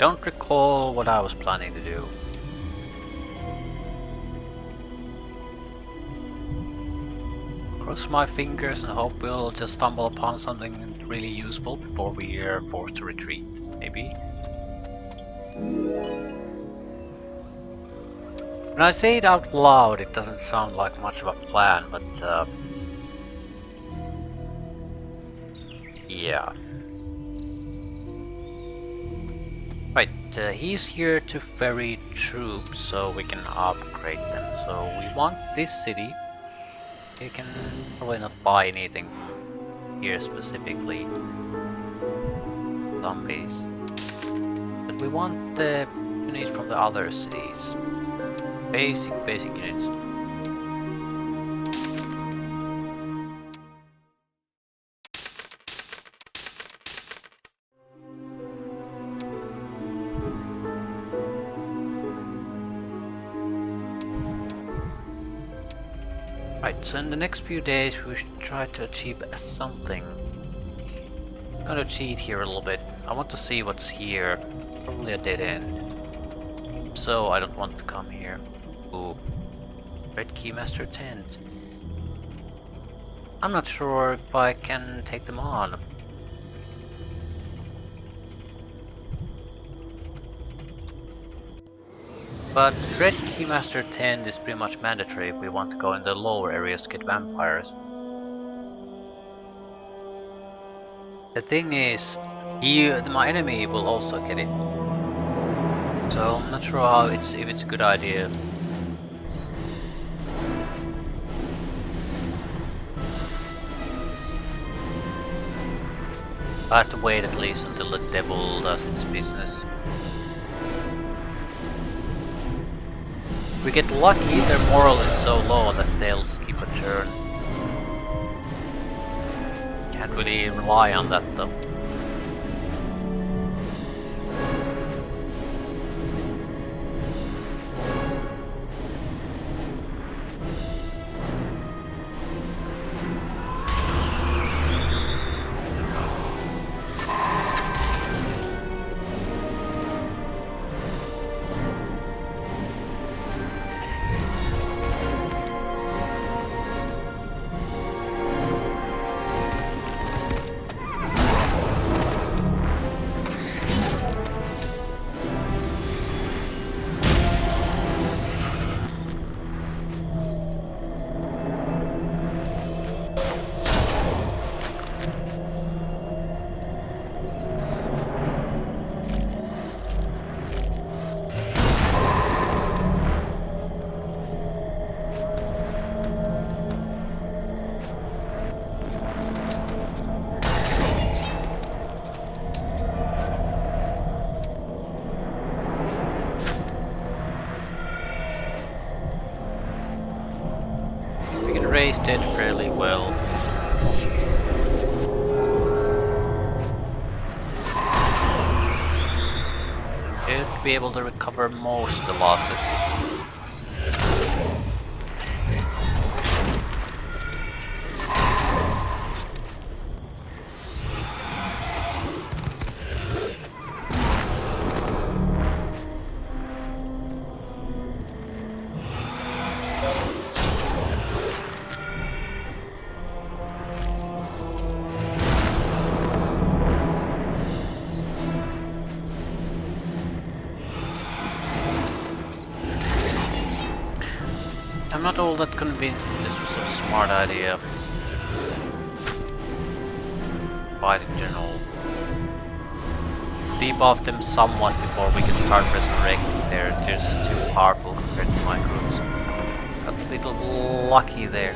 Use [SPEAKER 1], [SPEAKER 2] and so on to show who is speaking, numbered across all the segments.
[SPEAKER 1] don't recall what I was planning to do. Cross my fingers and hope we'll just stumble upon something really useful before we are forced to retreat, maybe? When I say it out loud, it doesn't sound like much of a plan, but yeah. Right, he's here to ferry troops so we can upgrade them. So we want this city. You can probably not buy anything here specifically. Zombies. But we want the units from the other cities. Basic units. Right, so in the next few days we should try to achieve something. I'm gonna cheat here a little bit. I want to see what's here. Probably a dead end. So I don't want to come here. Ooh. Red Keymaster tent. I'm not sure if I can take them on. But Red Keymaster 10 is pretty much mandatory if we want to go in the lower areas to get vampires. The thing is, my enemy will also get it. So I'm not sure if it's a good idea. I have to wait at least until the devil does its business. If we get lucky, their moral is so low that they'll skip a turn. Can't really rely on that though. Raised it fairly well. Should be able to recover most of the losses. I'm not all that convinced that this was a smart idea. Fight in general. Debuff them somewhat before we can start resurrecting. They're just too powerful compared to my groups. Got a little lucky there.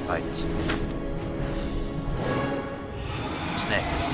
[SPEAKER 1] Right. What's next?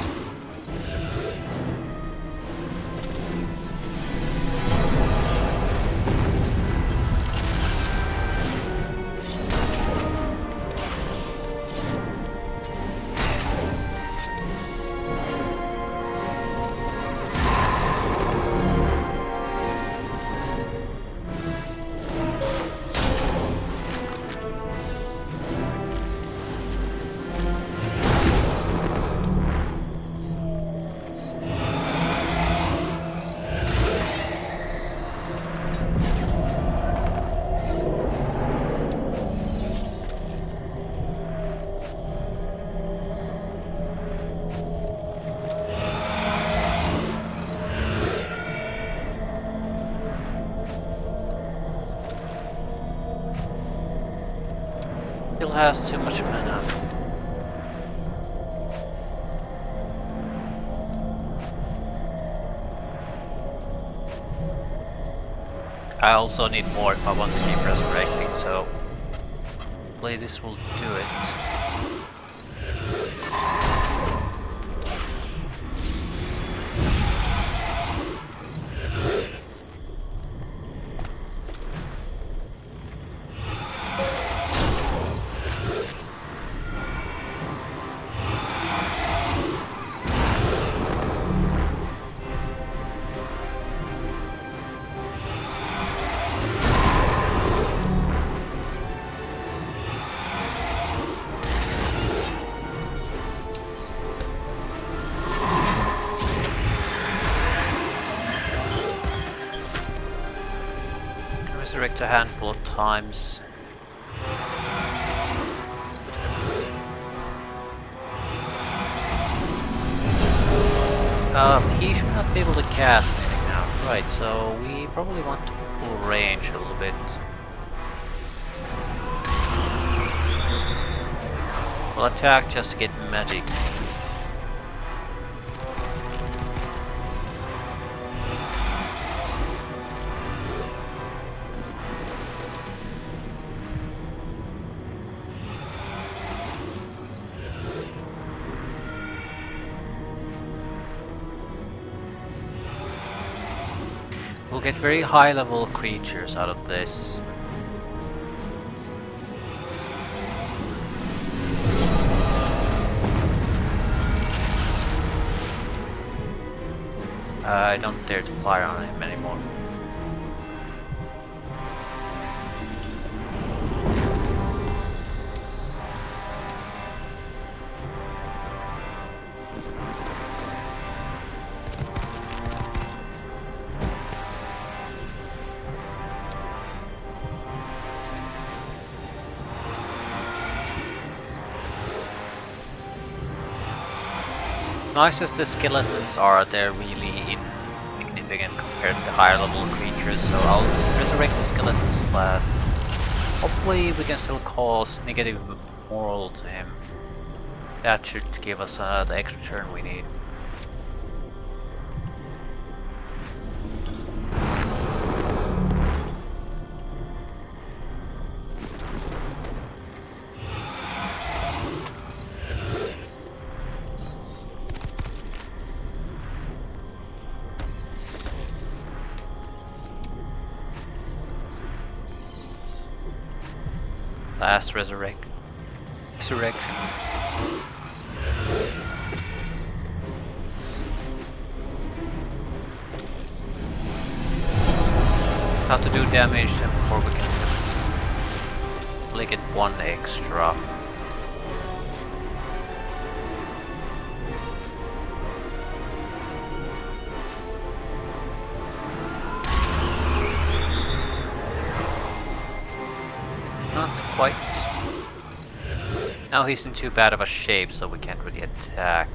[SPEAKER 1] still has too much mana. I also need more if I want to keep resurrecting, so hopefully this will do it. Resurrect a handful of times. He should not be able to cast anything now. Right, so we probably want to pull range a little bit. We'll attack just to get magic. We'll get very high level creatures out of this. I don't dare to fire on him anymore. Nice as the skeletons are, they're really insignificant compared to higher level creatures, so I'll resurrect the skeletons last. Hopefully we can still cause negative moral to him. That should give us the extra turn we need. Last resurrection. How to do damage and before we can only get one extra. Not quite. Now he's in too bad of a shape, so we can't really attack.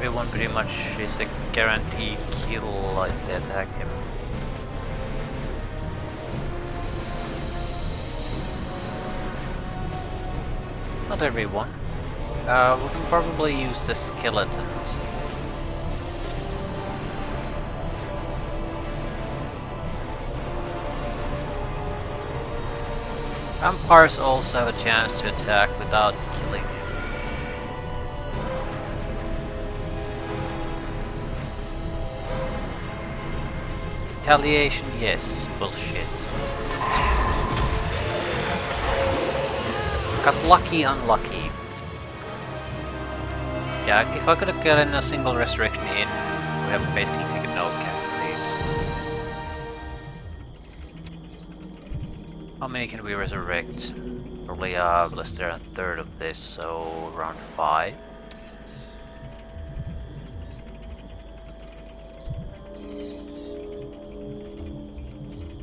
[SPEAKER 1] Everyone pretty much is a guaranteed kill if they attack him. Not everyone. We can probably use the skeletons. Vampires also have a chance to attack without killing him. Retaliation, yes. Bullshit. Got lucky, unlucky. Yeah, if I could have gotten a single resurrection in, we have basically taken no casualties. How many can we resurrect? Probably less than a third of this, so around 5.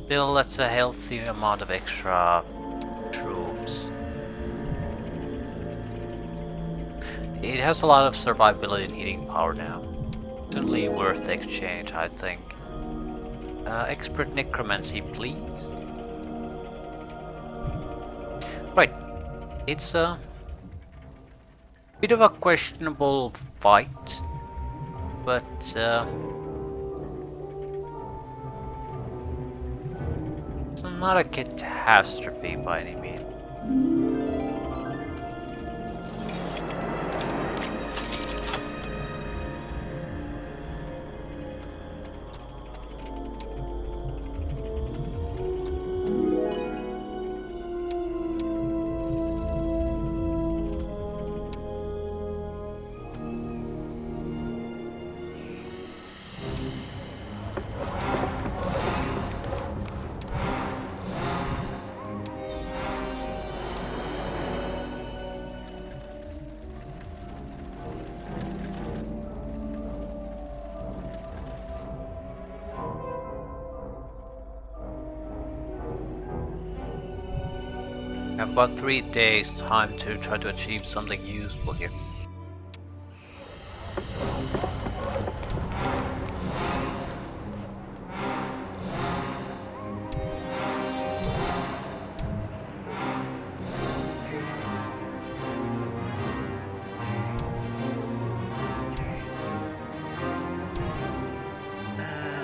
[SPEAKER 1] Still, that's a healthy amount of extra troops. It has a lot of survivability and heating power now. Certainly worth the exchange, I think. Expert necromancy, please. Right, it's a bit of a questionable fight, but it's not a catastrophe by any means. I have about 3 days time to try to achieve something useful here.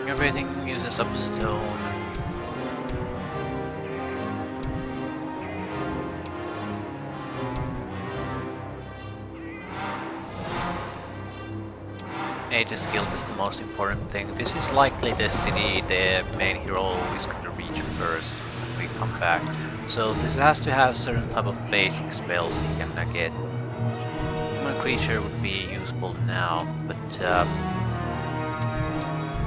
[SPEAKER 1] Everything uses up stone. Mage's Guild is the most important thing. This is likely the city the main hero is going to reach first when we come back. So this has to have certain type of basic spells he can get. Human creature would be useful now, but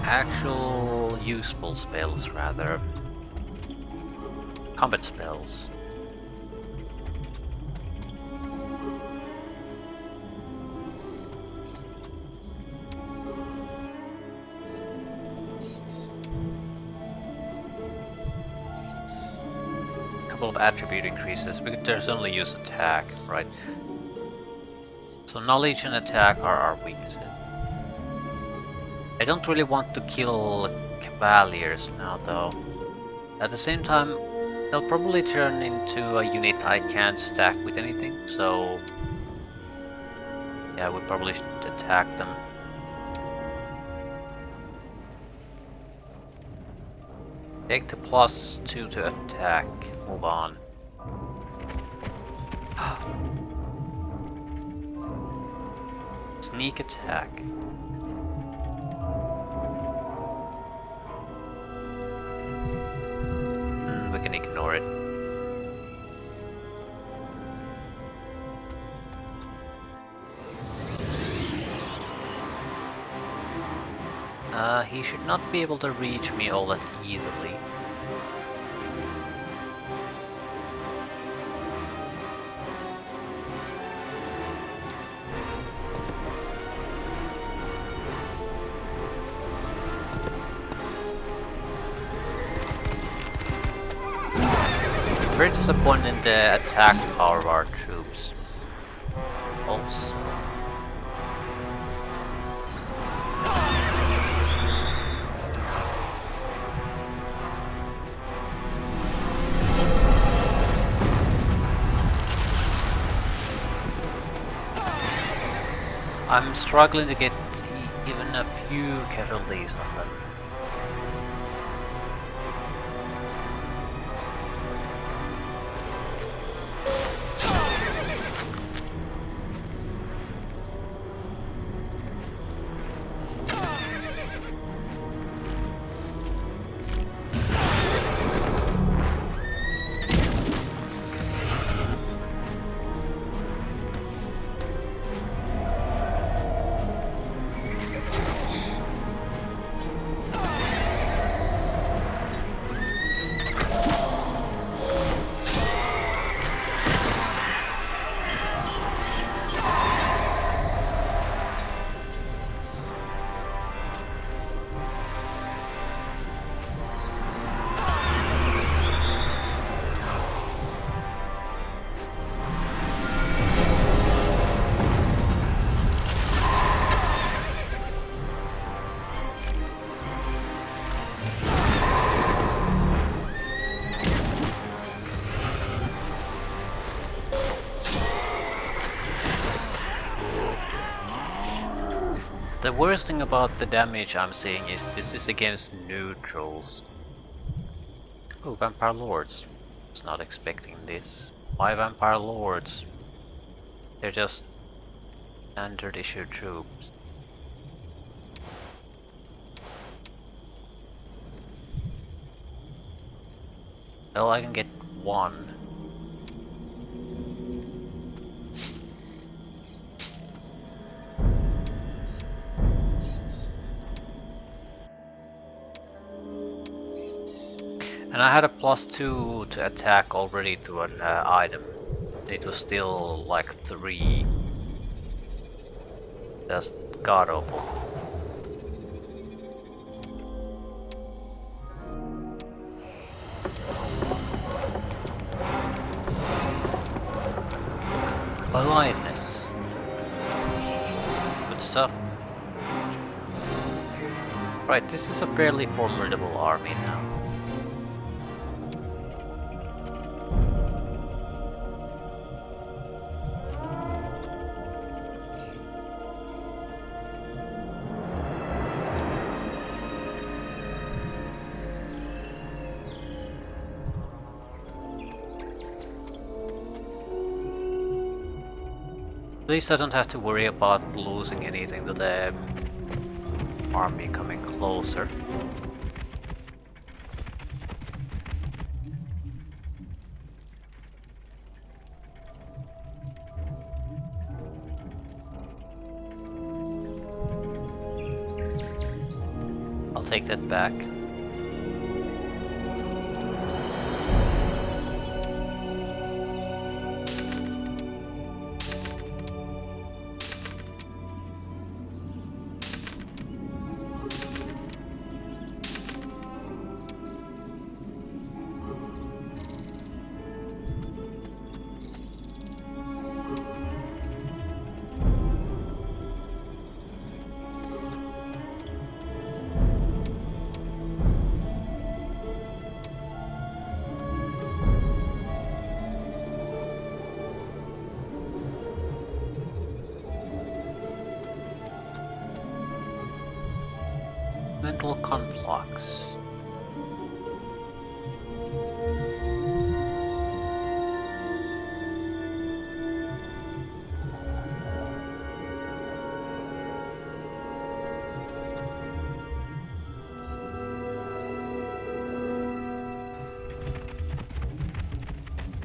[SPEAKER 1] actual useful spells rather. Combat spells. Couple of attribute increases, because there's only use attack, right? So knowledge and attack are our weaknesses. I don't really want to kill cavaliers now though. At the same time, they'll probably turn into a unit I can't stack with anything, so yeah, we probably should attack them. Take the +2 to attack. Move on. Sneak attack. We can ignore it. He should not be able to reach me all that easily. Very disappointed in the attack power of our troops. Pulse. I'm struggling to get even a few casualties on them. The worst thing about the damage I'm seeing is this is against neutrals. Oh, Vampire Lords. Was not expecting this. Why Vampire Lords? They're just standard issue troops. Well, I can get one. And I had a +2 to attack already to an item. It was still like 3. Just god awful. Aliveness. Good stuff. Right, this is a fairly formidable army now. At least I don't have to worry about losing anything to the army coming closer. I'll take that back. Mental conflux.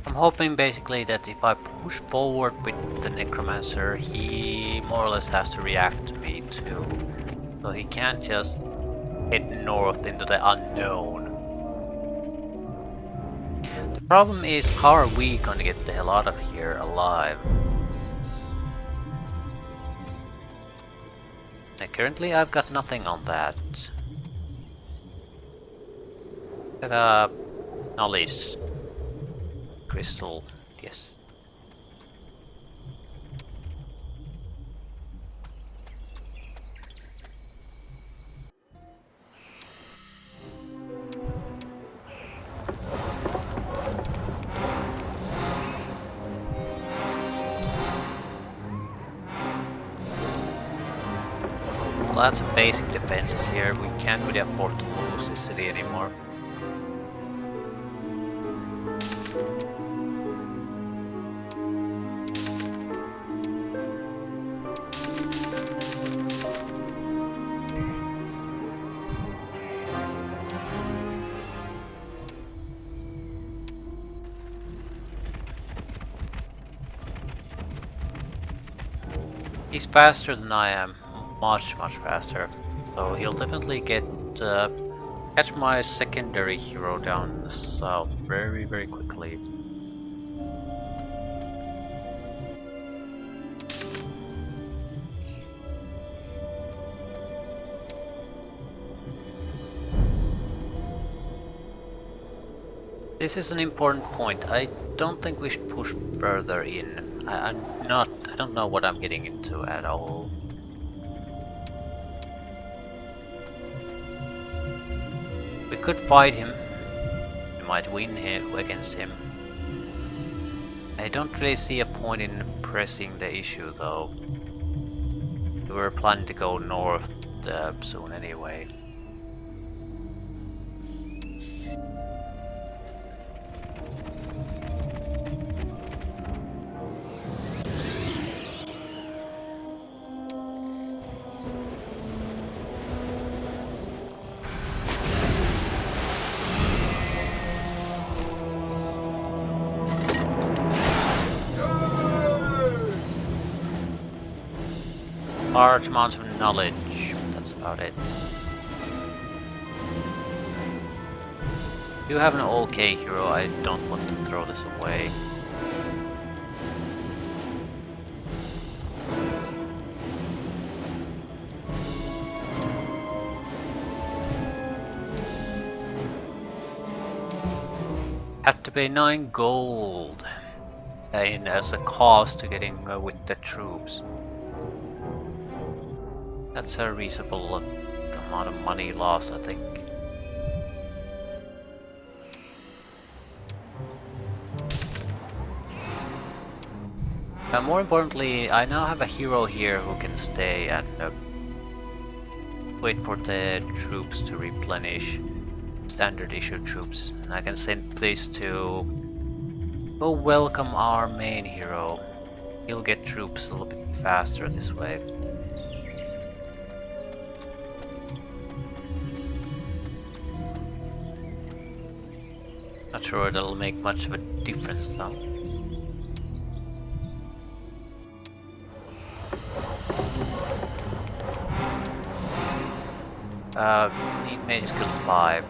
[SPEAKER 1] I'm hoping basically that if I push forward with the Necromancer, he more or less has to react to me too. So he can't just head north into the unknown. The problem is, how are we gonna get the hell out of here alive? And currently I've got nothing on that. Got a knowledge crystal, yes. Lots of basic defenses here. We can't really afford to lose this city anymore. He's faster than I am. Much faster, so he'll definitely get catch my secondary hero down south very quickly. This is an important point. I don't think we should push further in. I don't know what I'm getting into at all. We could fight him. We might win against him. I don't really see a point in pressing the issue though. We were planning to go north soon anyway. Large amounts of knowledge, that's about it. You have an okay hero, I don't want to throw this away. Had to pay 9 gold in as a cost to getting with the troops. That's a reasonable amount of money lost, I think. More importantly, I now have a hero here who can stay and wait for the troops to replenish. Standard issue troops. And I can send this to go welcome our main hero. He'll get troops a little bit faster this way. Not sure that'll make much of a difference though. Need mage skill 5.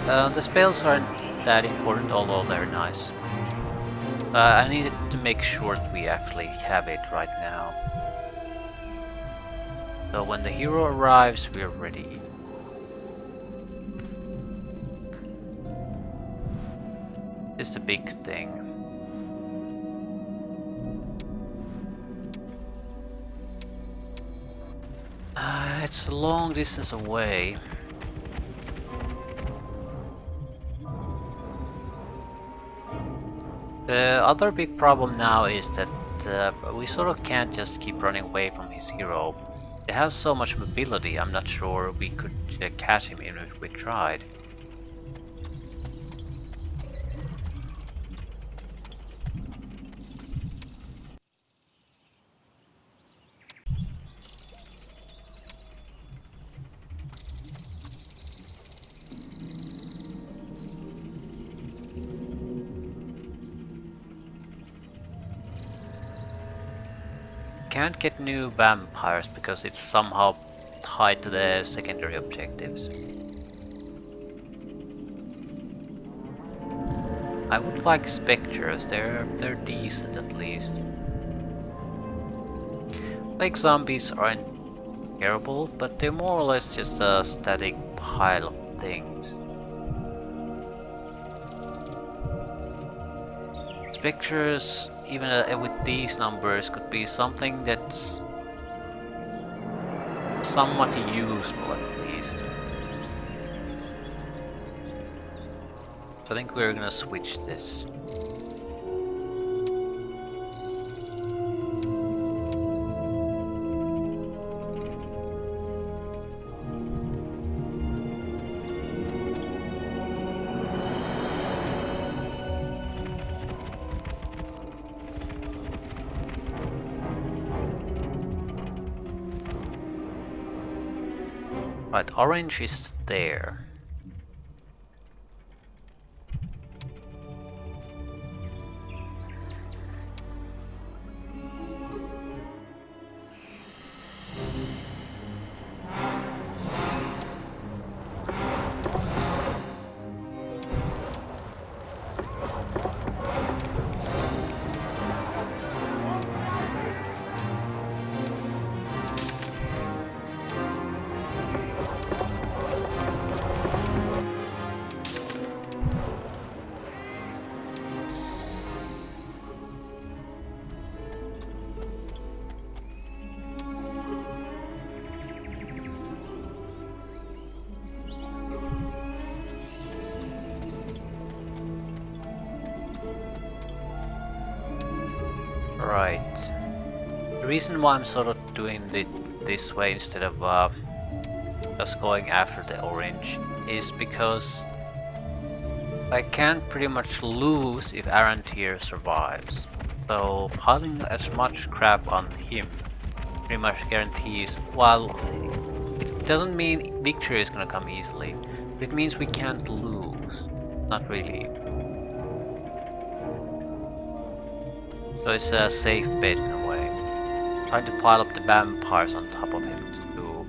[SPEAKER 1] The spells aren't that important, although they're nice. I needed to make sure that we actually have it right now. So when the hero arrives, we're ready. This is the big thing. It's a long distance away. The other big problem now is that we sort of can't just keep running away from his hero. It has so much mobility, I'm not sure we could catch him even if we tried. Can't get new vampires because it's somehow tied to the secondary objectives. I would like specters, they're decent at least. Like zombies aren't terrible, but they're more or less just a static pile of things. Specters, even with these numbers, could be something that's somewhat useful at least. So I think we're gonna switch this. Right, orange is there. Right. The reason why I'm sort of doing this way instead of just going after the orange is because I can pretty much lose if Arantir survives. So piling as much crap on him pretty much guarantees, while it doesn't mean victory is gonna come easily, but it means we can't lose. Not really. So it's a safe bet in a way. Trying to pile up the vampires on top of him too.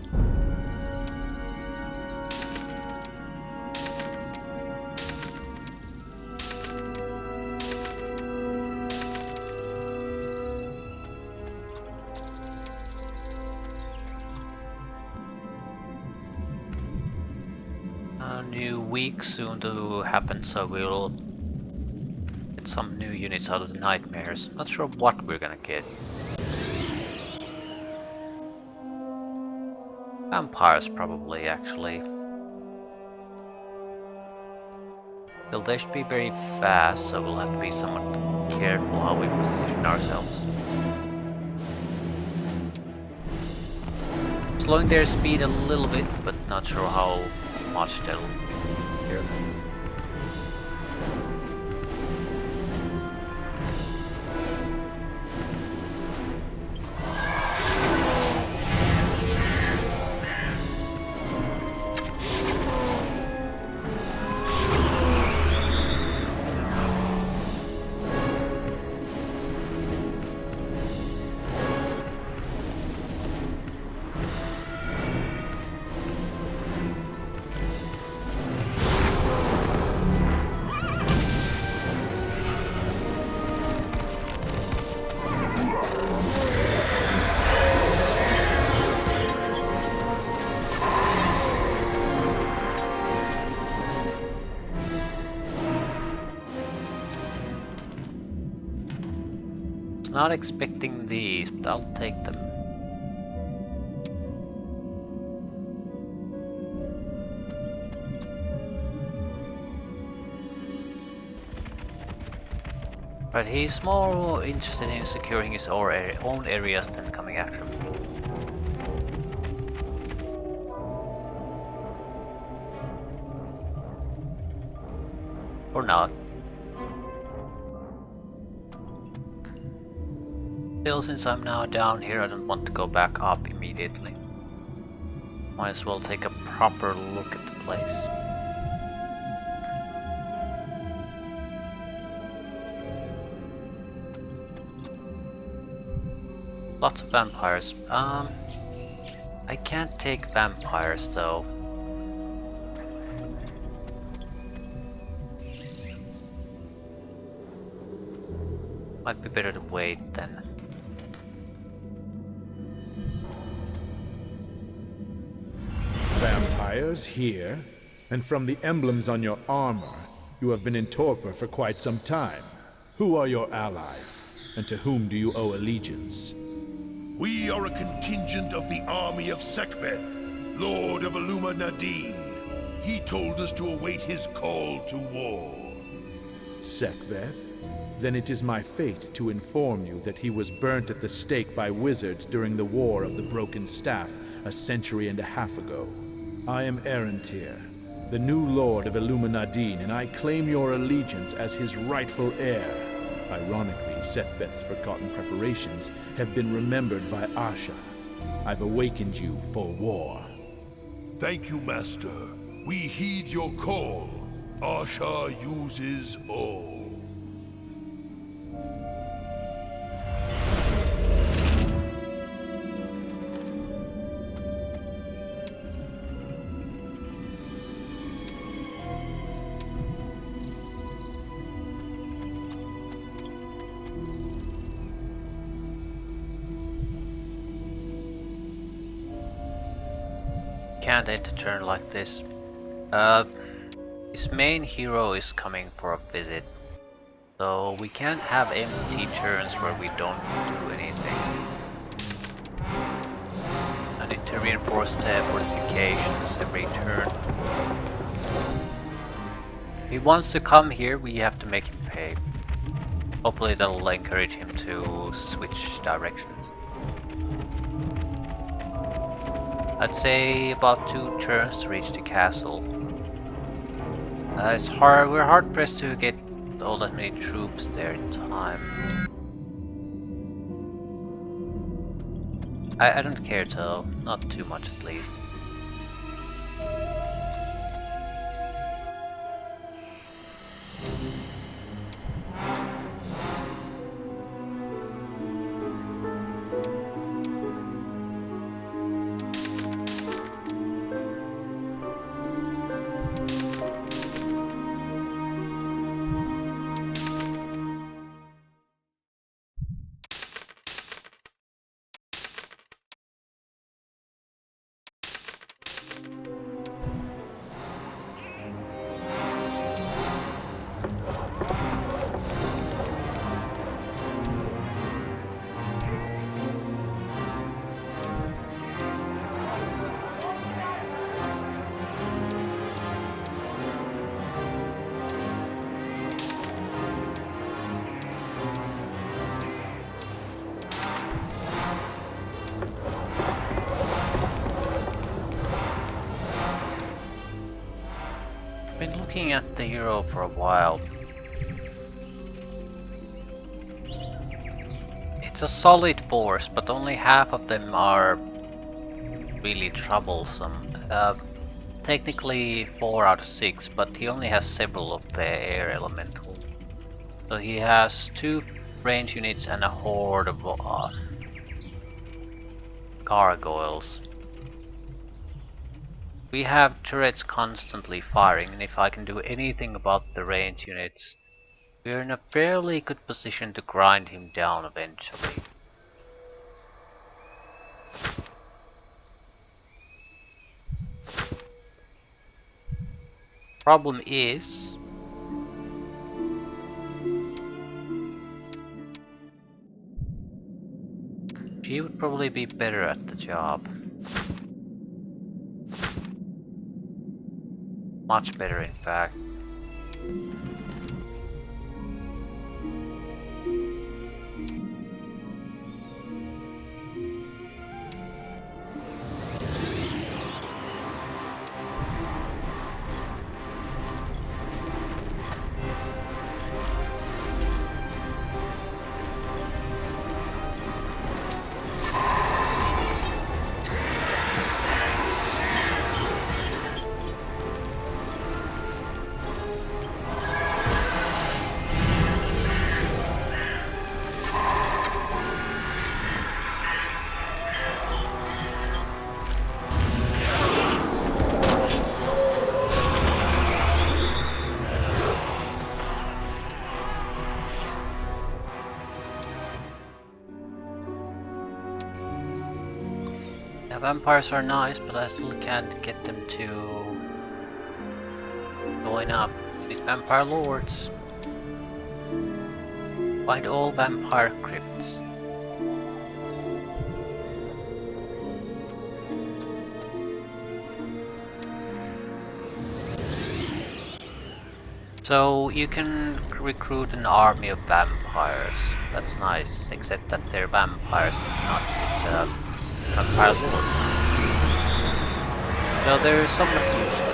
[SPEAKER 1] A new week soon to happen, so we'll get some new units out of the nightmares. Not sure what we're gonna get. Vampires probably, actually. Still, they should be very fast, so we'll have to be somewhat careful how we position ourselves. Slowing their speed a little bit, but not sure how much that'll do. Not expecting these, but I'll take them. But he's more interested in securing his own areas than coming after me. Or not. Still, since I'm now down here, I don't want to go back up immediately. Might as well take a proper look at the place. Lots of vampires. I can't take vampires though. Might be better to wait then.
[SPEAKER 2] Vampires here, and from the emblems on your armor, you have been in torpor for quite some time. Who are your allies, and to whom do you owe allegiance?
[SPEAKER 3] We are a contingent of the army of Sekhbeth, Lord of Illuma Nadine. He told us to await his call to war.
[SPEAKER 2] Sekhbeth? Then it is my fate to inform you that he was burnt at the stake by wizards during the War of the Broken Staff a century and a half ago. I am Arantir, the new Lord of Illuma Nadine, and I claim your allegiance as his rightful heir. Ironically, Sekhbeth's forgotten preparations have been remembered by Asha. I've awakened you for war.
[SPEAKER 3] Thank you, Master. We heed your call. Asha uses all.
[SPEAKER 1] Can't end a turn like this. His main hero is coming for a visit, so we can't have empty turns where we don't do anything. I need to reinforce the fortifications every turn. If he wants to come here, we have to make him pay. Hopefully that'll encourage him to switch directions. I'd say about 2 turns to reach the castle. We're hard pressed to get all that many troops there in time. I don't care though, not too much at least. Been looking at the hero for a while. It's a solid force, but only half of them are really troublesome. Technically 4 out of 6, but he only has several of the air elemental. So he has 2 range units and a horde of gargoyles. We have turrets constantly firing, and if I can do anything about the range units, we're in a fairly good position to grind him down eventually. Problem is, she would probably be better at the job. Much better, in fact. Yeah, vampires are nice, but I still can't get them to join up. These vampire lords. Find all vampire crypts. So you can recruit an army of vampires. That's nice, except that they're vampires, not vampire lords. So they're somewhat useless.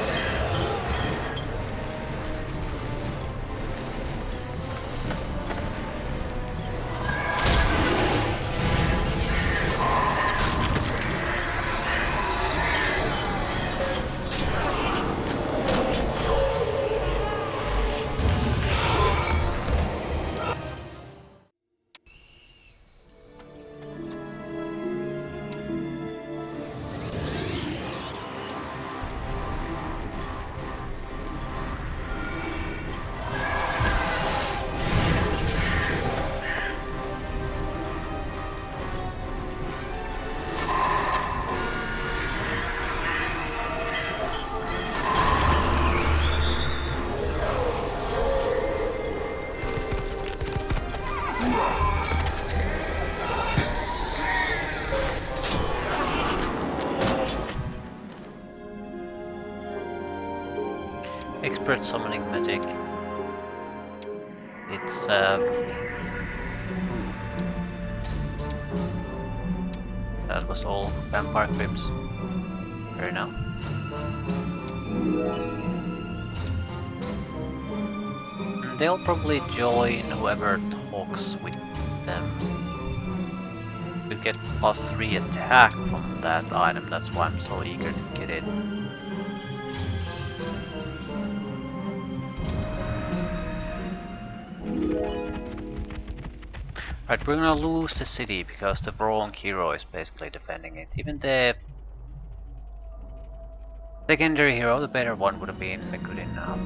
[SPEAKER 1] Expert summoning magic. It It's that was all vampire crypts. Fair enough. They'll probably join whoever talks with them. You get +3 attack from that item, that's why I'm so eager to get it. Right, we're gonna lose the city because the wrong hero is basically defending it. Even the secondary hero, the better one, would have been good enough.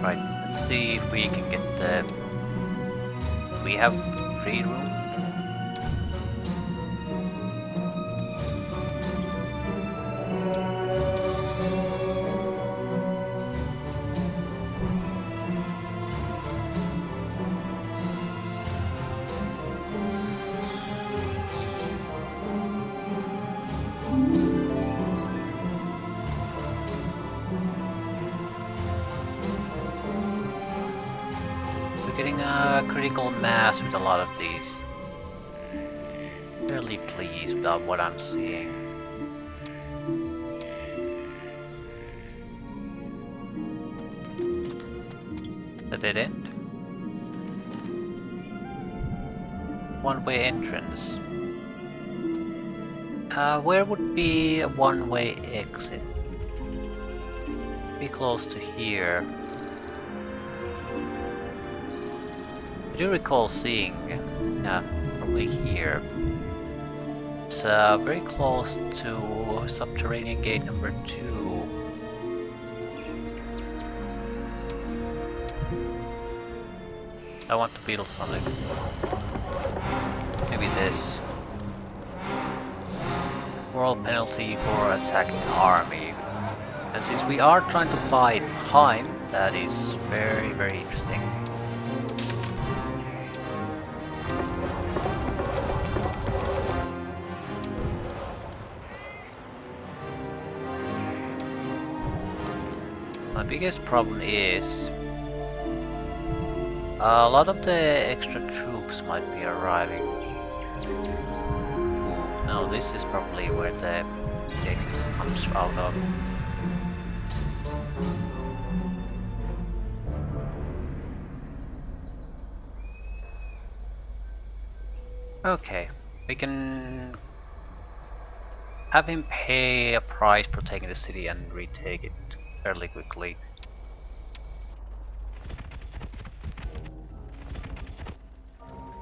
[SPEAKER 1] Right, let's see if we can get the... We have free room. Getting a critical mass with a lot of these. Fairly pleased with what I'm seeing. The dead end? One-way entrance. Where would be a one-way exit? Be close to here. I do recall seeing, probably here. It's very close to subterranean gate number 2. I want to build something. Maybe this. World penalty for attacking army. And since we are trying to buy time, that is very, very interesting. My biggest problem is a lot of the extra troops might be arriving. No, this is probably where the exit comes out of. Okay, we can have him pay a price for taking the city and retake it fairly quickly.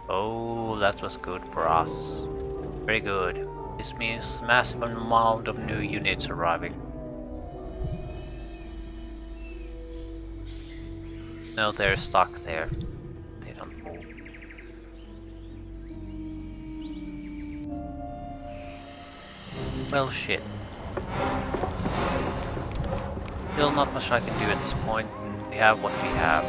[SPEAKER 1] Oh, that was good for us. Very good. This means massive amount of new units arriving. No, they're stuck there. They don't move. Well, shit. Still not much I can do at this point. We have what we have.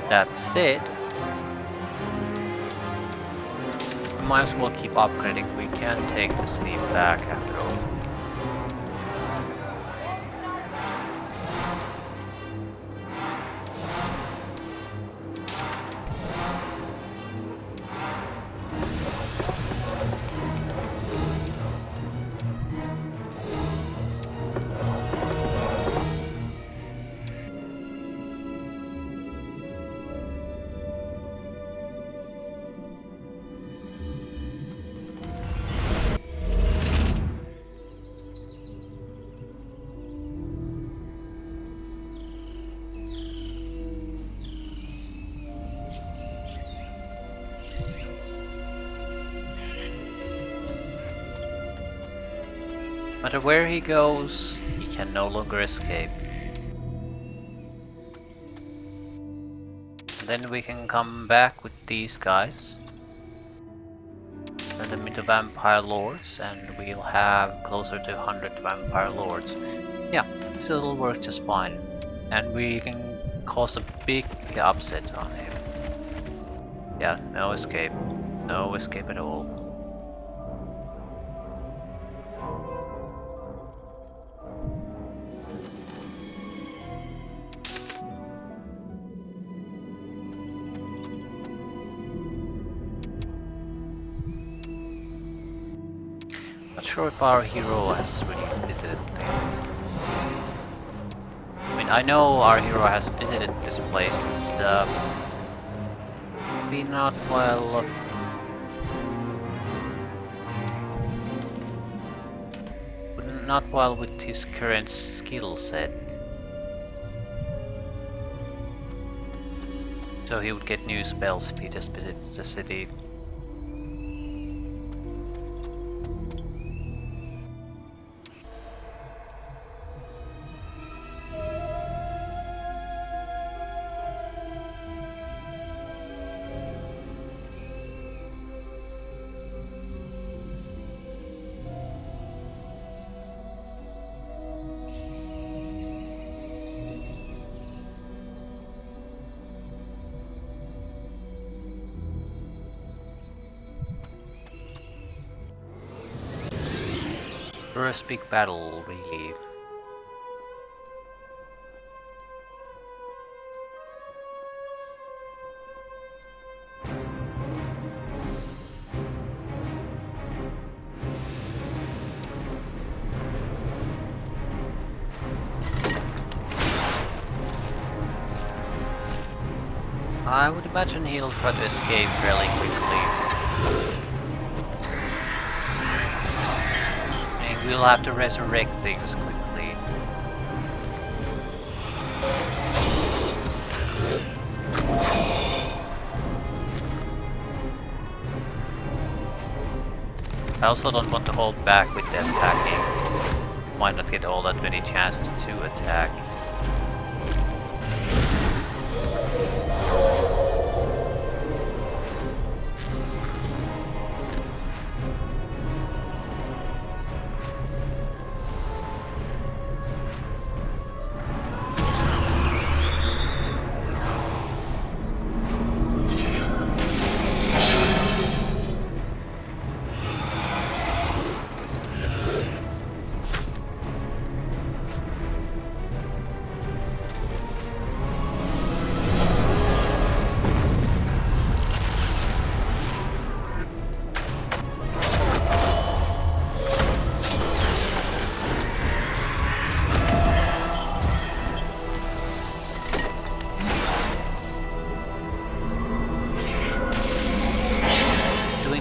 [SPEAKER 1] That's it. We might as well keep upgrading. We can take the city back after all. No matter where he goes, he can no longer escape. And then we can come back with these guys. Turn them into vampire lords, and we'll have closer to 100 vampire lords. Yeah, so it'll work just fine. And we can cause a big upset on him. Yeah, no escape. No escape at all. Not sure if our hero has really visited things. I mean, I know our hero has visited this place, but maybe not while. Not while with his current skill set. So he would get new spells if he just visits the city. First big battle, really. I would imagine he'll try to escape fairly quickly. And we'll have to resurrect things quickly. I also don't want to hold back with the attacking. Might not get all that many chances to attack.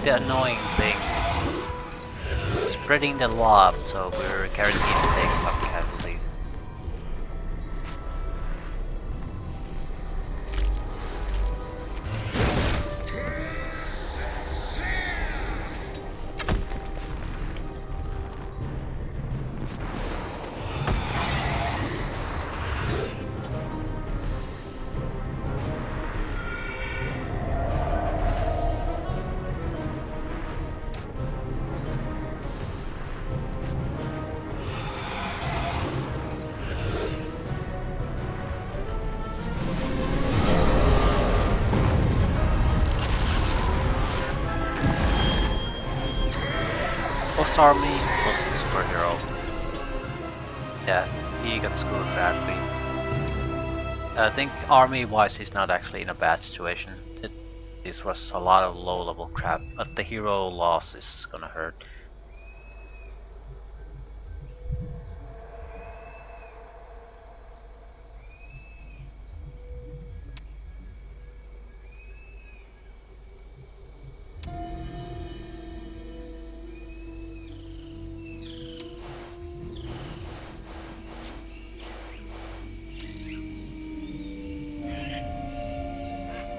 [SPEAKER 1] The annoying thing. Spreading the love, so we're guaranteed to take some casualties. Army plus superhero. Yeah, he got screwed badly. I think army-wise he's not actually in a bad situation. This was a lot of low-level crap, but the hero loss is gonna hurt.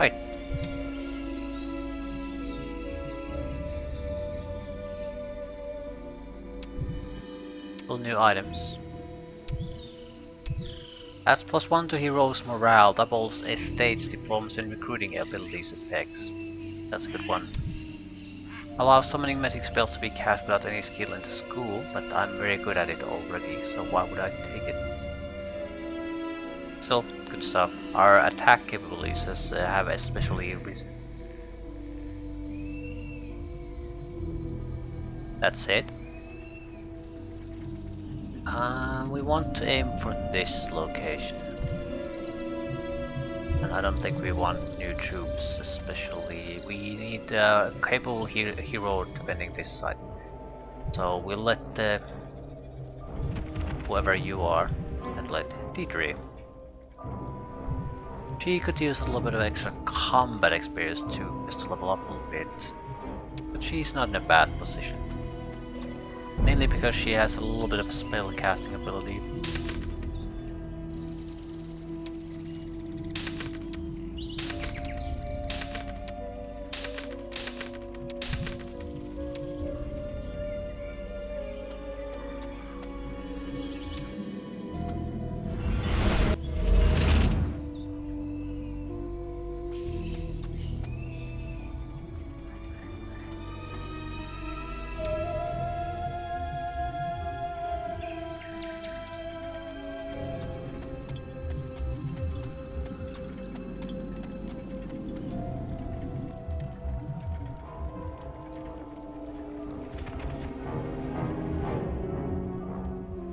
[SPEAKER 1] Wait. All new items. Adds +1 to heroes' morale, doubles a state's diplomacy and recruiting abilities effects. That's a good one. Allows summoning magic spells to be cast without any skill in the school, but I'm very good at it already, so why would I take it? Still, good stuff. Our attack capabilities have especially risen. That's it. We want to aim for this location. And I don't think we want new troops especially. We need a capable hero defending this side. So we'll let whoever you are handle it. Deidre. She could use a little bit of extra combat experience too, just to level up a little bit. But she's not in a bad position. Mainly because she has a little bit of spell casting ability.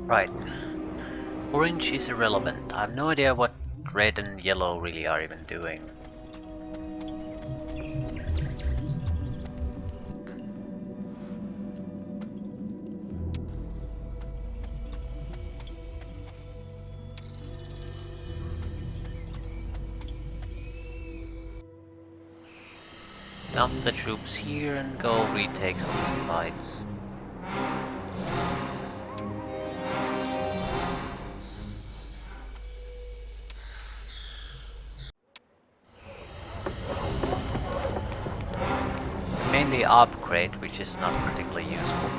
[SPEAKER 1] Right. Orange is irrelevant. I have no idea what red and yellow really are even doing. Dump the troops here and go retake some of these fights. Mainly upgrade, which is not particularly useful.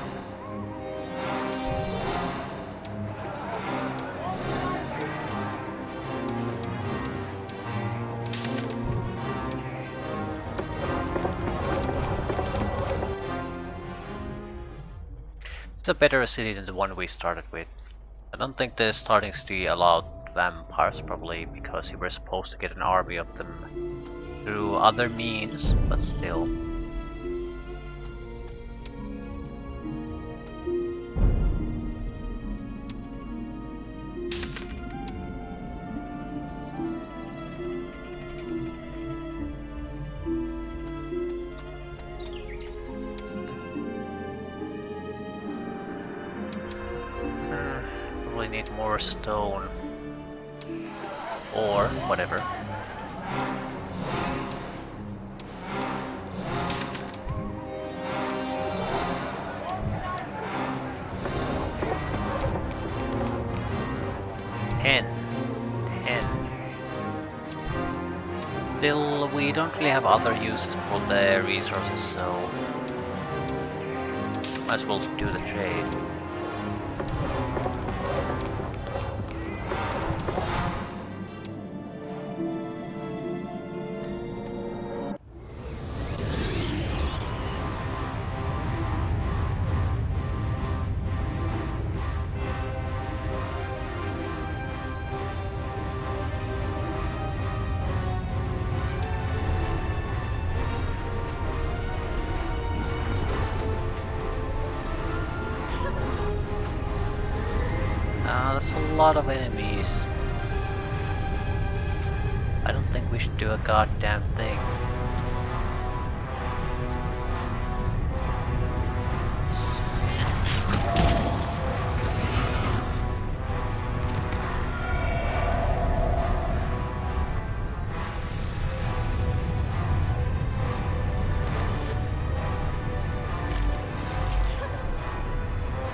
[SPEAKER 1] It's a better city than the one we started with. I don't think the starting city allowed vampires, probably because you were supposed to get an army of them through other means, but still. Probably need more stone or whatever. Ten. Still, we don't really have other uses for the resources, so might as well do the trade. There's a lot of enemies. I don't think we should do a goddamn thing.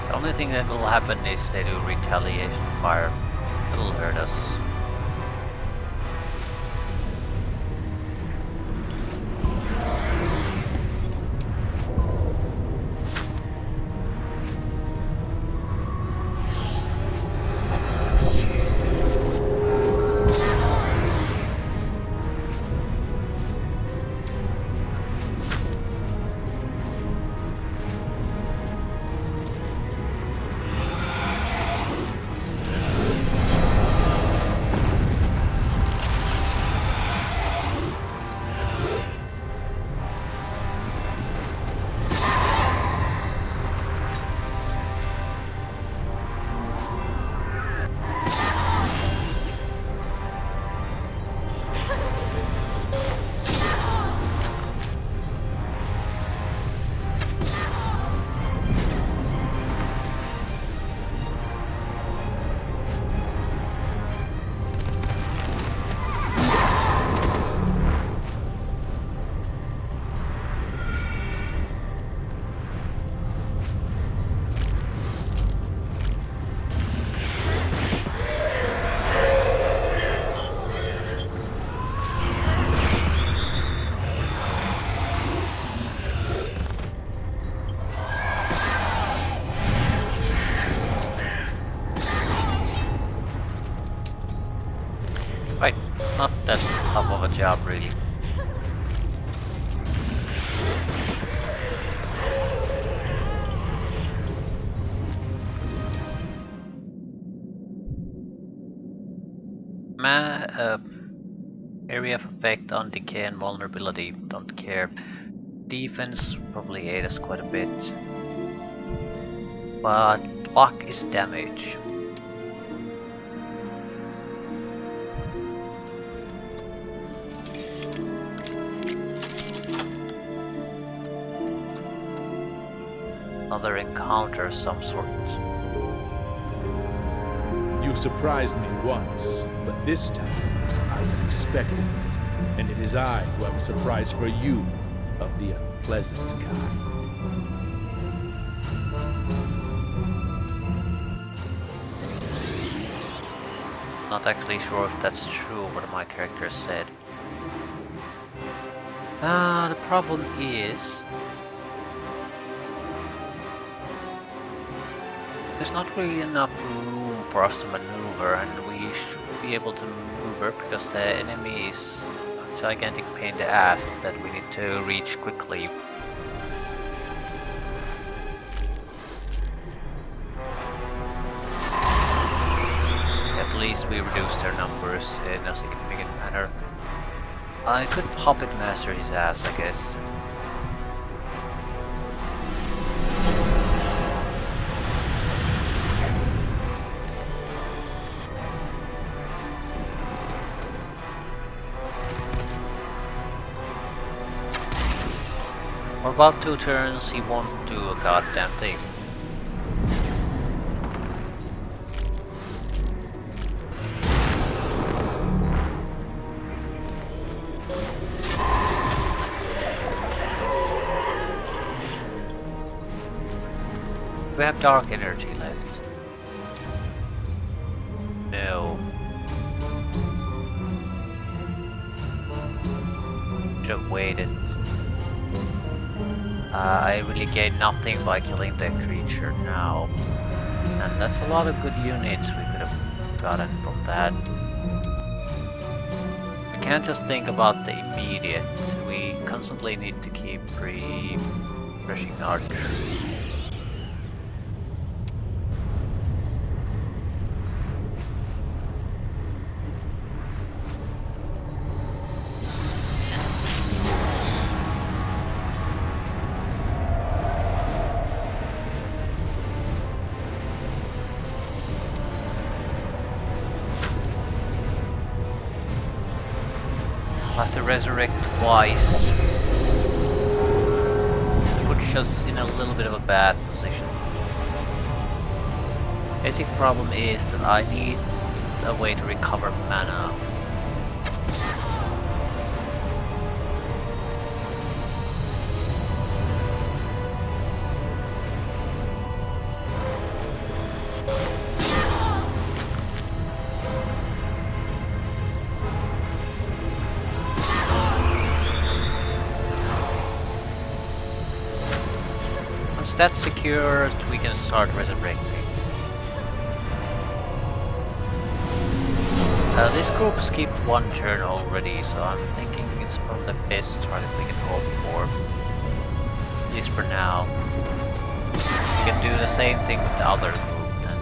[SPEAKER 1] The only thing that will happen is they do retaliation fire. It'll hurt us. a job, really. Area of effect on decay and vulnerability, don't care. Defense probably aid us quite a bit. But block is damage. Another encounter of some sort.
[SPEAKER 2] You surprised me once, but this time I was expecting it. And it is I who have a surprise for you, of the unpleasant kind.
[SPEAKER 1] Not actually sure if that's true what my character said. The problem is there's not really enough room for us to maneuver, and we should be able to maneuver because the enemy is a gigantic pain in the ass that we need to reach quickly. At least we reduced their numbers in a significant manner. I could puppet master his ass, I guess. For about 2 turns, he won't do a goddamn thing. We have dark energy left. No. Should have waited. I really gain nothing by killing the creature now. And that's a lot of good units we could have gotten from that. We can't just think about the immediate. We constantly need to keep refreshing our troops. Have to resurrect twice, puts us in a little bit of a bad position. Basic problem is that I need a way to recover mana. Once that's secured, we can start resurrecting. This group skipped 1 turn already, so I'm thinking it's probably the best target we can hope for. At least for now. We can do the same thing with the other group then.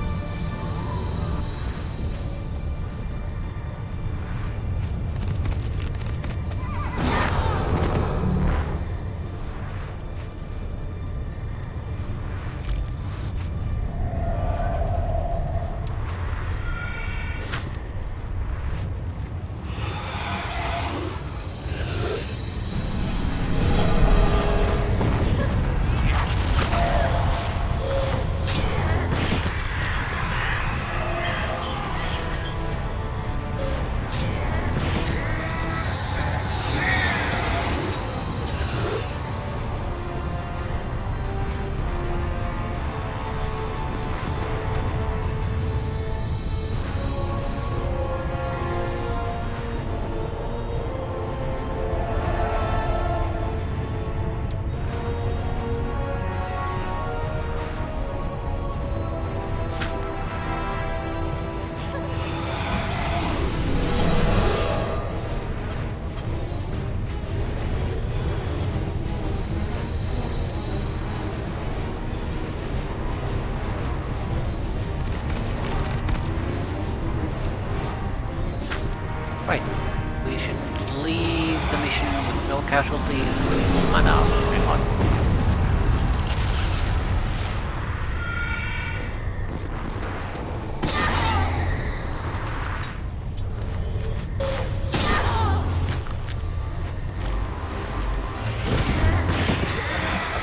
[SPEAKER 1] mana out of 300.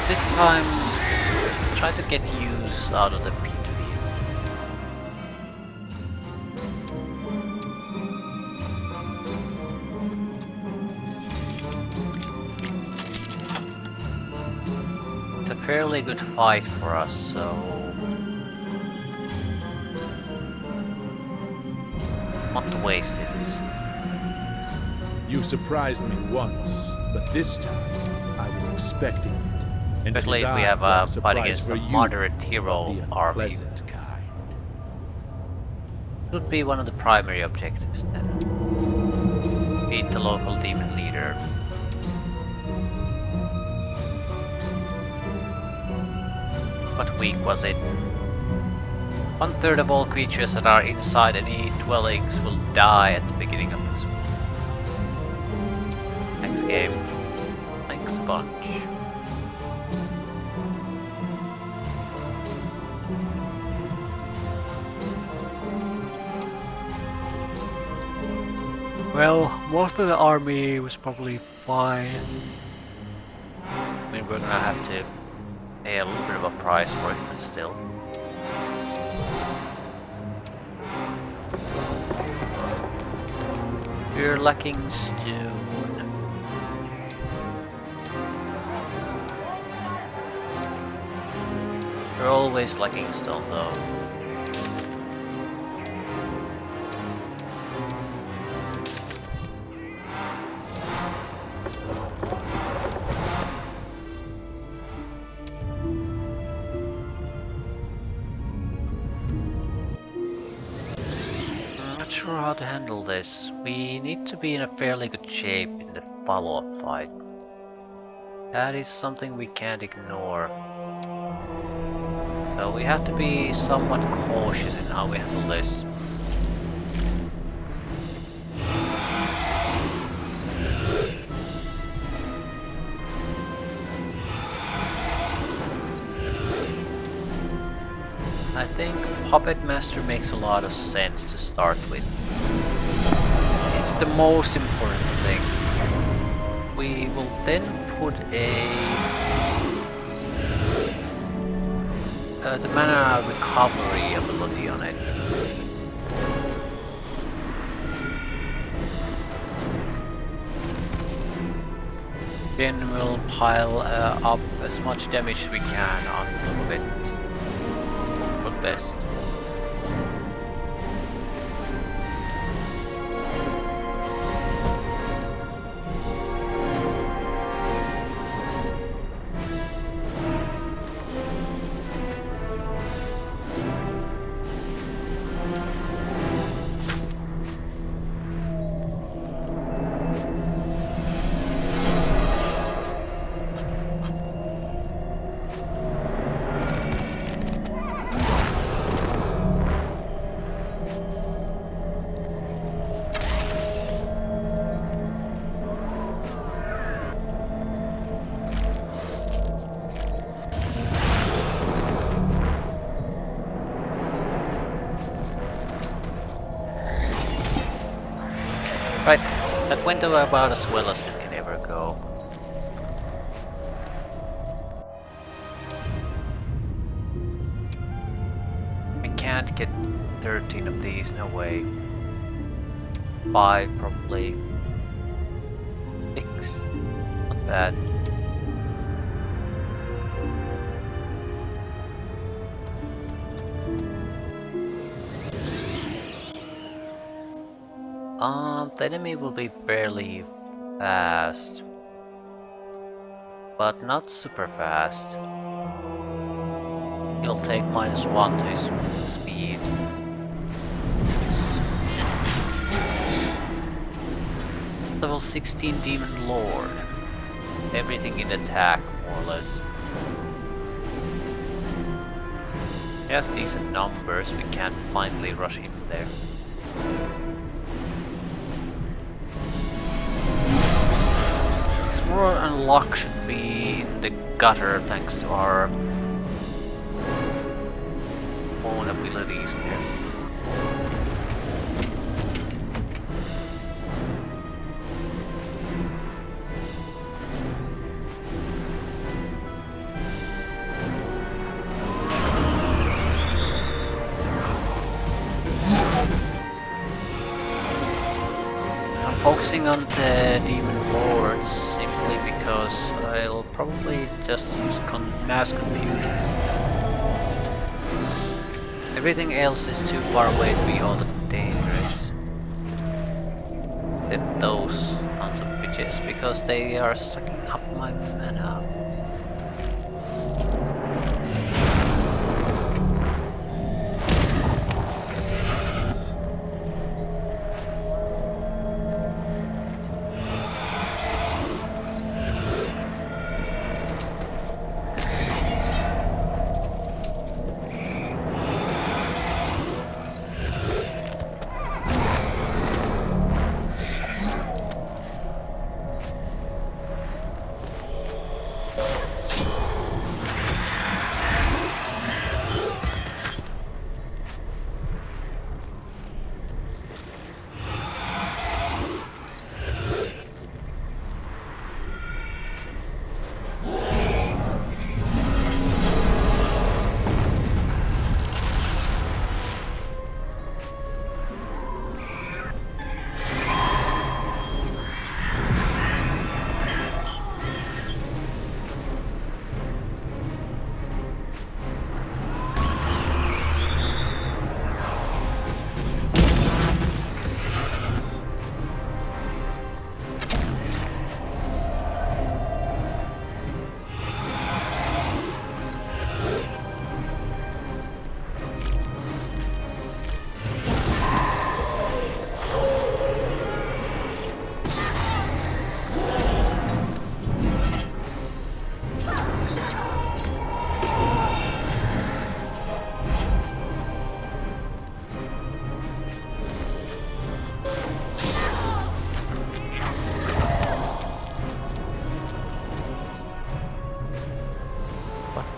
[SPEAKER 1] This time, try to get use out of the pit view. It's a fairly good fight for us, so not to waste it.
[SPEAKER 2] You surprised me once, but this time I was expecting it. And
[SPEAKER 1] Especially
[SPEAKER 2] it is
[SPEAKER 1] if we
[SPEAKER 2] I
[SPEAKER 1] have
[SPEAKER 2] who have
[SPEAKER 1] a fight against
[SPEAKER 2] surprise
[SPEAKER 1] a
[SPEAKER 2] for you
[SPEAKER 1] moderate hero
[SPEAKER 2] of the
[SPEAKER 1] army.
[SPEAKER 2] unpleasant kind.
[SPEAKER 1] Would be one of the primary objectives then. Beat the local demon leader. What week was it? 1/3 of all creatures that are inside any dwellings will die at the beginning of this week. Thanks game. Thanks a bunch. Well, most of the army was probably fine. I mean, we're gonna have to pay a little bit of a price for it, but still. We're lacking stone. We're always lacking stone though. Sure how to handle this. We need to be in a fairly good shape in the follow-up fight. That is something we can't ignore. So we have to be somewhat cautious in how we handle this. I think Puppet Master makes a lot of sense to start with. It's the most important thing. We will then put the mana recovery ability on it. Then we'll pile up as much damage as we can on top of it. For the best. Right, that went about as well as it can ever go. We can't get 13 of these, no way. 5 probably. 6, not bad. The enemy will be fairly fast, but not super fast. He'll take -1 to his speed. Level 16 Demon Lord. Everything in attack, more or less. He has decent numbers, we can't finally rush him there. More unlock should be in the gutter thanks to our own abilities there. I'm focusing on the demon lords simply because I'll probably just use mass computing. Everything else is too far away to be all that dangerous. Except those sons of bitches, because they are sucking up my mana.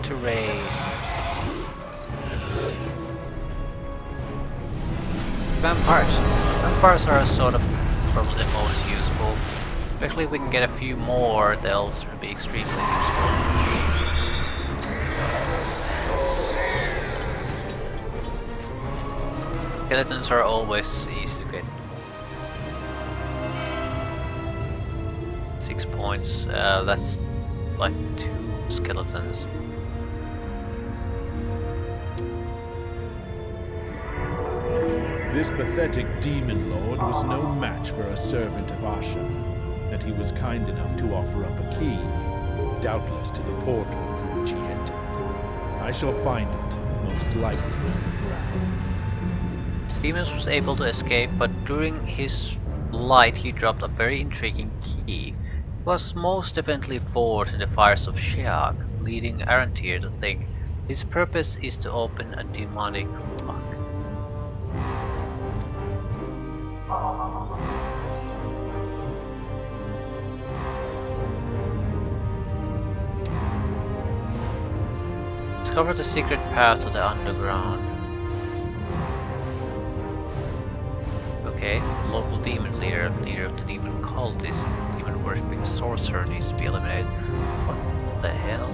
[SPEAKER 1] To raise. Vampires. Vampires are sort of probably the most useful. Especially if we can get a few more, they'll be extremely useful. Skeletons are always easy to get. 6 points, that's like 2 skeletons.
[SPEAKER 2] This pathetic demon lord was no match for a servant of Asha, and he was kind enough to offer up a key, doubtless to the portal through which he entered. I shall find it, most likely in the ground.
[SPEAKER 1] Demus was able to escape, but during his flight he dropped a very intriguing key. It was most definitely forged in the fires of Sheag, leading Arantir to think his purpose is to open a demonic lock. Discover the secret path to the underground. Okay, local demon leader of the demon cultist, demon worshipping sorcerer needs to be eliminated. What the hell?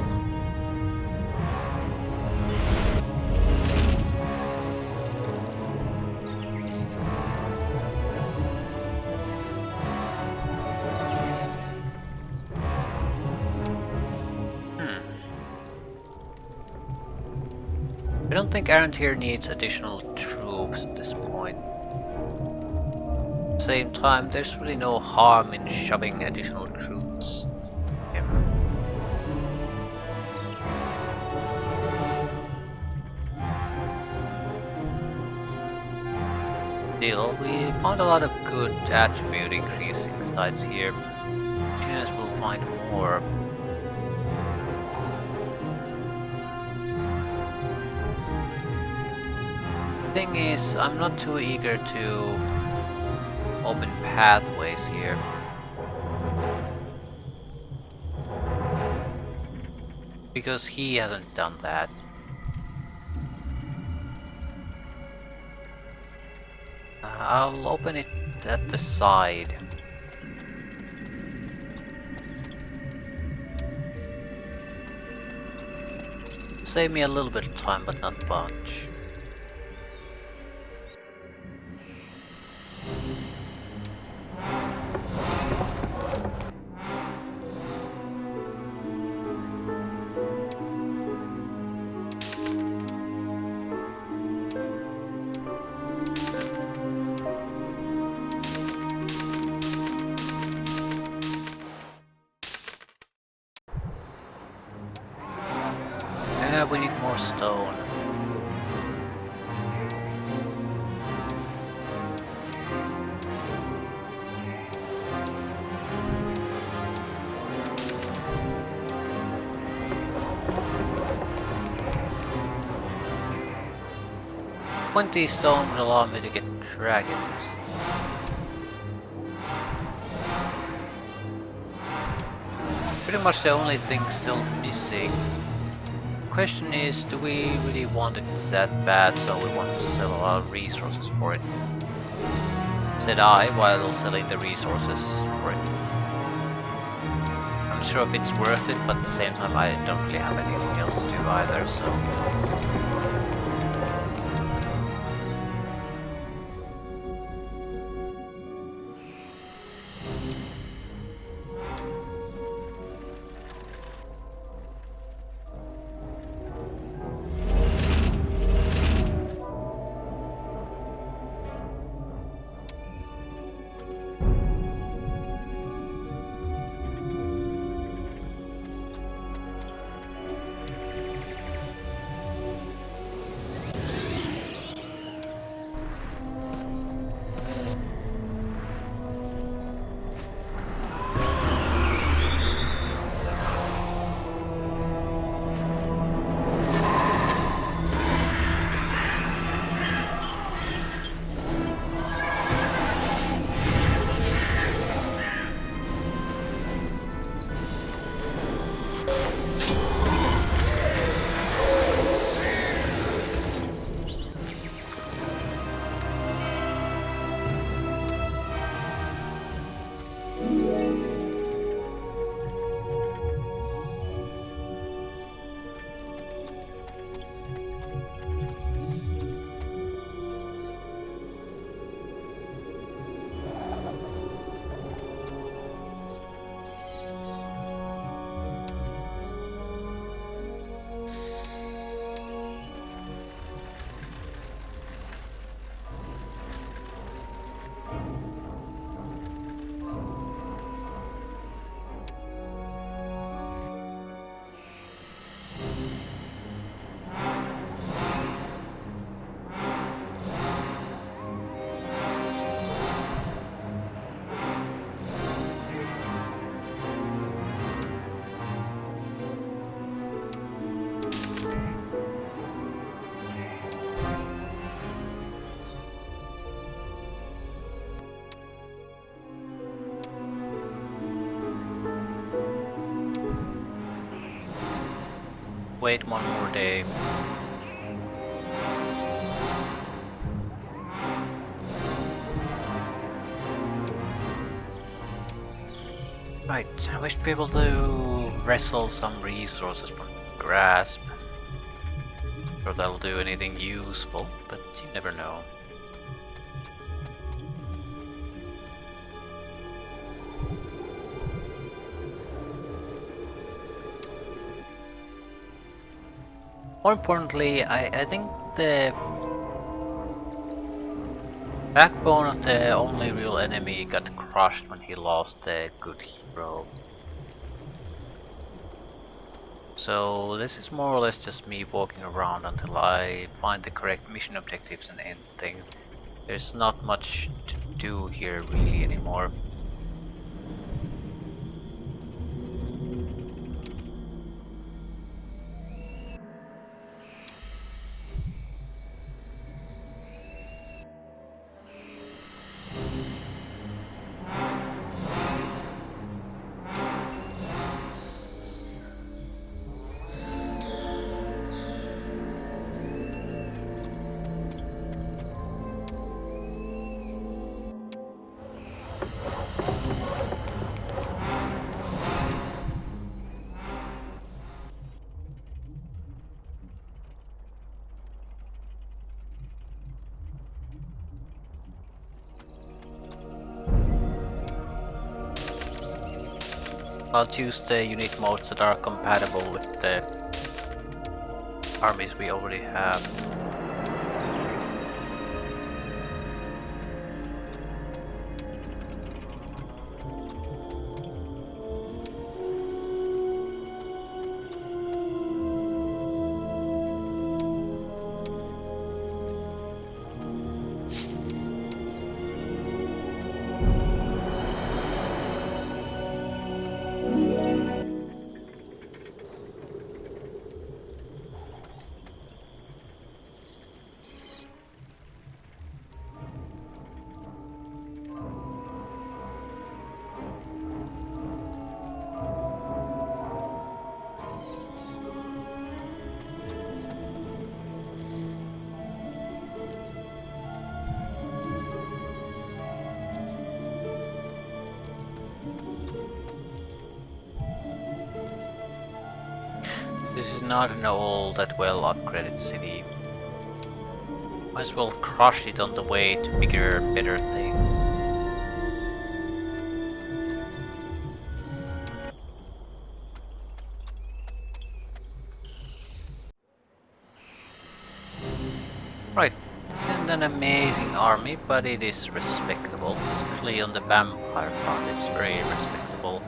[SPEAKER 1] I don't think Arantir needs additional troops at this point. At the same time, there's really no harm in shoving additional troops in. Still, we found a lot of good attribute increasing sites here. Chance we'll find more. Thing is, I'm not too eager to open pathways here. because he hasn't done that. I'll open it at the side. Save me a little bit of time, but not much. Yeah, we need more stone. Twenty stone will allow me to get dragons. Pretty much the only thing still missing. Question is, do we really want it that bad, so we want to sell a lot of resources for it? Said I, while selling the resources for it. I'm not sure if it's worth it, but at the same time I don't really have anything else to do either, so... Wait one more day. Right, I wish to be able to wrestle some resources from Grasp. Or that'll do anything useful, but you never know. More importantly, I think the backbone of the only real enemy got crushed when he lost the good hero. So this is more or less just me walking around until I find the correct mission objectives and end things. There's not much to do here really anymore. I'll choose the unit modes that are compatible with the armies we already have. This is not an all that well upgraded city. Might as well crush it on the way to bigger, better things. Right, this isn't an amazing army, but it is respectable. Especially on the vampire front, it's very respectable.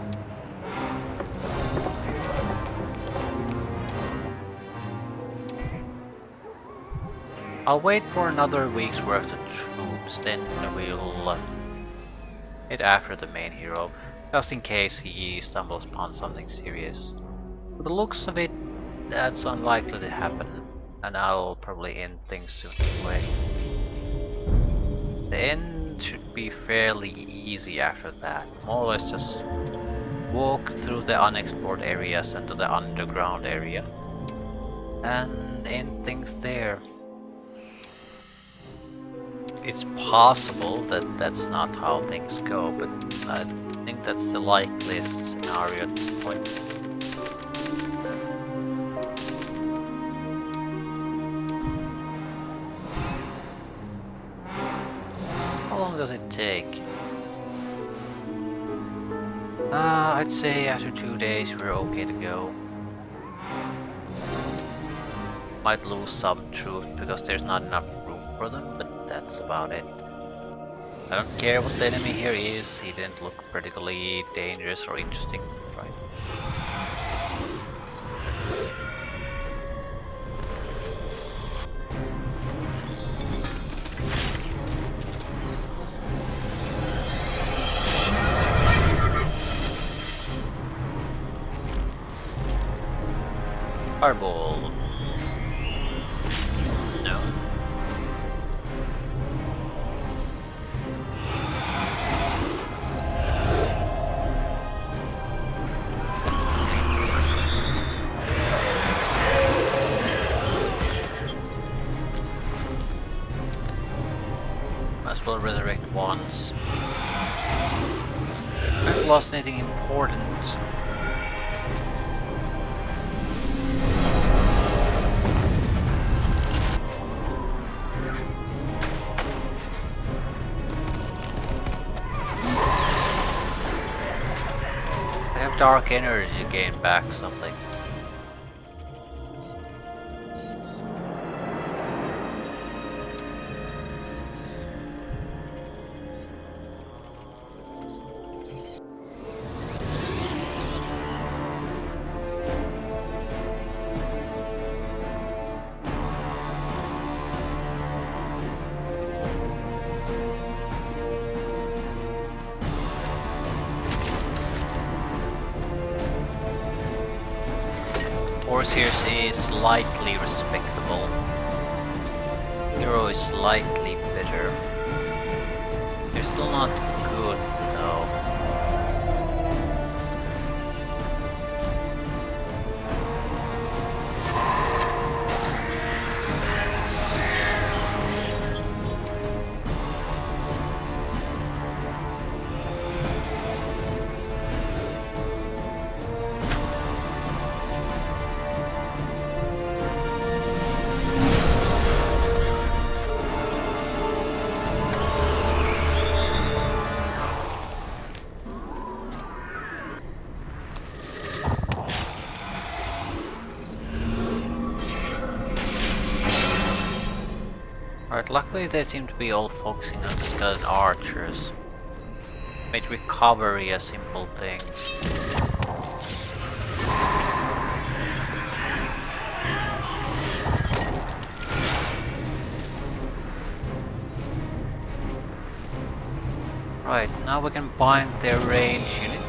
[SPEAKER 1] I'll wait for another week's worth of troops, then we'll head after the main hero, just in case he stumbles upon something serious. With the looks of it, that's unlikely to happen, and I'll probably end things soon anyway. The end should be fairly easy after that, more or less just walk through the unexplored areas and to the underground area, and end things there. It's possible that that's not how things go, but I think that's the likeliest scenario at this point. How long does it take? I'd say after 2 days we're okay to go. Might lose some troops because there's not enough room for them, but that's about it. I don't care what the enemy here is, he didn't look particularly dangerous or interesting, right? Fireball. No. Might as well resurrect once. I haven't lost anything important. Dark energy to gain back something. Horsehears is slightly respectable. Hero is slightly better. They're still not good though. Right, luckily they seem to be all focusing on the skeleton archers. Made recovery a simple thing. Right, now we can bind their range units.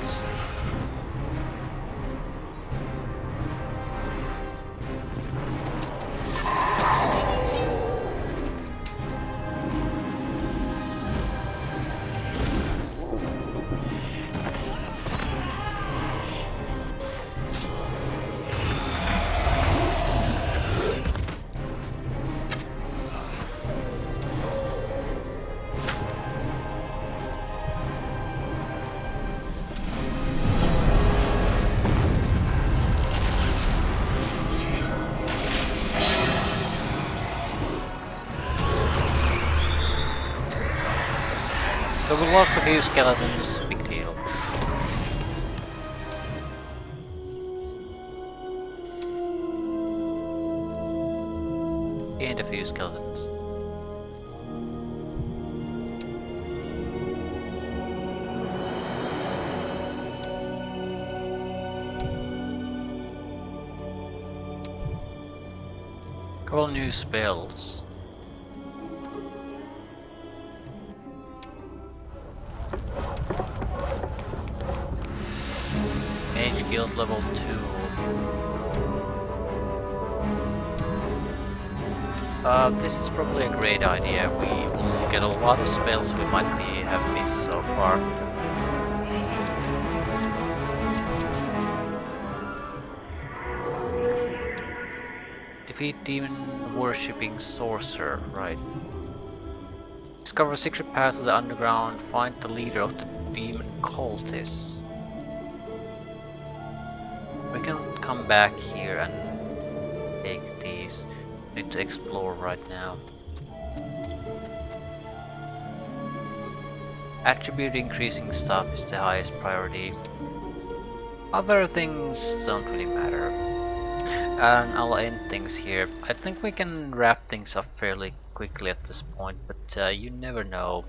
[SPEAKER 1] So we lost a few skeletons, big deal. And a few skeletons. Couple new spells. Mage Guild level 2. This is probably a great idea. We will get a lot of spells we might have missed so far. Defeat demon worshipping sorcerer, right. Discover a secret path to the underground, find the leader of the demon cultists. We can come back here and take these. Need to explore right now. Attribute increasing stuff is the highest priority. Other things don't really matter. And I'll end things here. I think we can wrap things up fairly quickly at this point, but you never know.